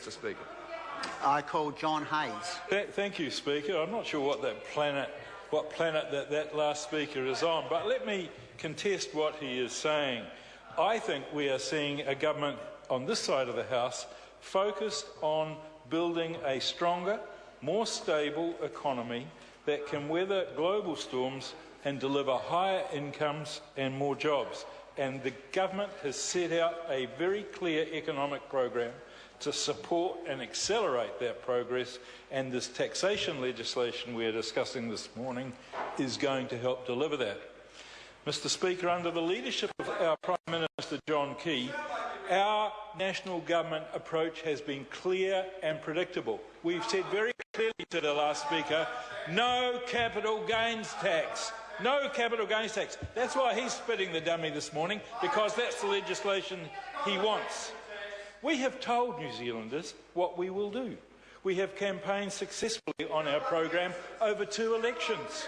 Mr. Speaker. I call John Hayes. Thank you, Speaker. I'm not sure what planet that last speaker is on, but let me contest what he is saying. I think we are seeing a government on this side of the House focused on building a stronger, more stable economy that can weather global storms and deliver higher incomes and more jobs. And the government has set out a very clear economic program to support and accelerate that progress, and this taxation legislation we are discussing this morning is going to help deliver that. Mr. Speaker, under the leadership of our Prime Minister John Key, our national government approach has been clear and predictable. We've said very clearly to the last speaker, no capital gains tax. No capital gains tax. That's why he's spitting the dummy this morning, because that's the legislation he wants. We have told New Zealanders what we will do. We have campaigned successfully on our program over 2 elections,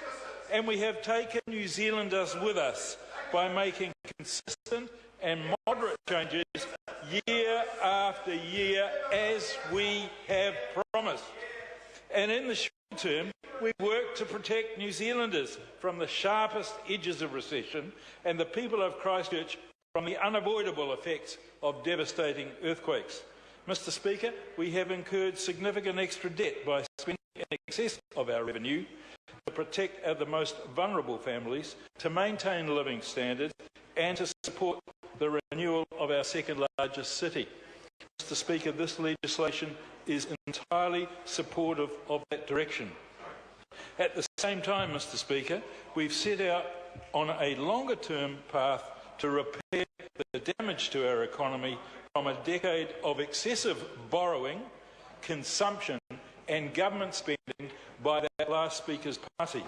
and we have taken New Zealanders with us by making consistent and moderate changes year after year, as we have promised. And in the short term, we work to protect New Zealanders from the sharpest edges of recession and the people of Christchurch from the unavoidable effects of devastating earthquakes. Mr. Speaker, we have incurred significant extra debt by spending in excess of our revenue to protect the most vulnerable families, to maintain living standards and to support the renewal of our second largest city. Mr. Speaker, this legislation is entirely supportive of that direction. At the same time, Mr. Speaker, we've set out on a longer-term path to repair the damage to our economy from a decade of excessive borrowing, consumption and government spending by that last speaker's party.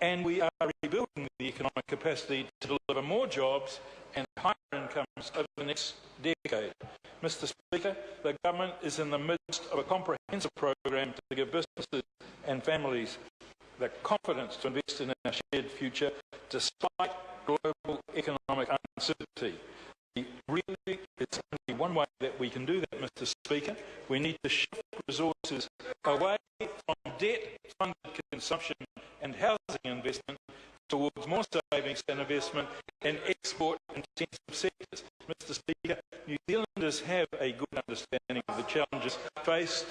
And we are rebuilding the economic capacity to deliver more jobs and higher incomes over the next decade. Mr. Speaker, the government is in the midst of a comprehensive program to give businesses and families the confidence to invest in our shared future despite global economic uncertainty. Really, it's only one way that we can do that, Mr. Speaker. We need to shift resources away from debt-funded consumption and housing investment towards more savings and investment in export-intensive sectors. Mr. Speaker, New Zealanders have a good understanding of the challenges faced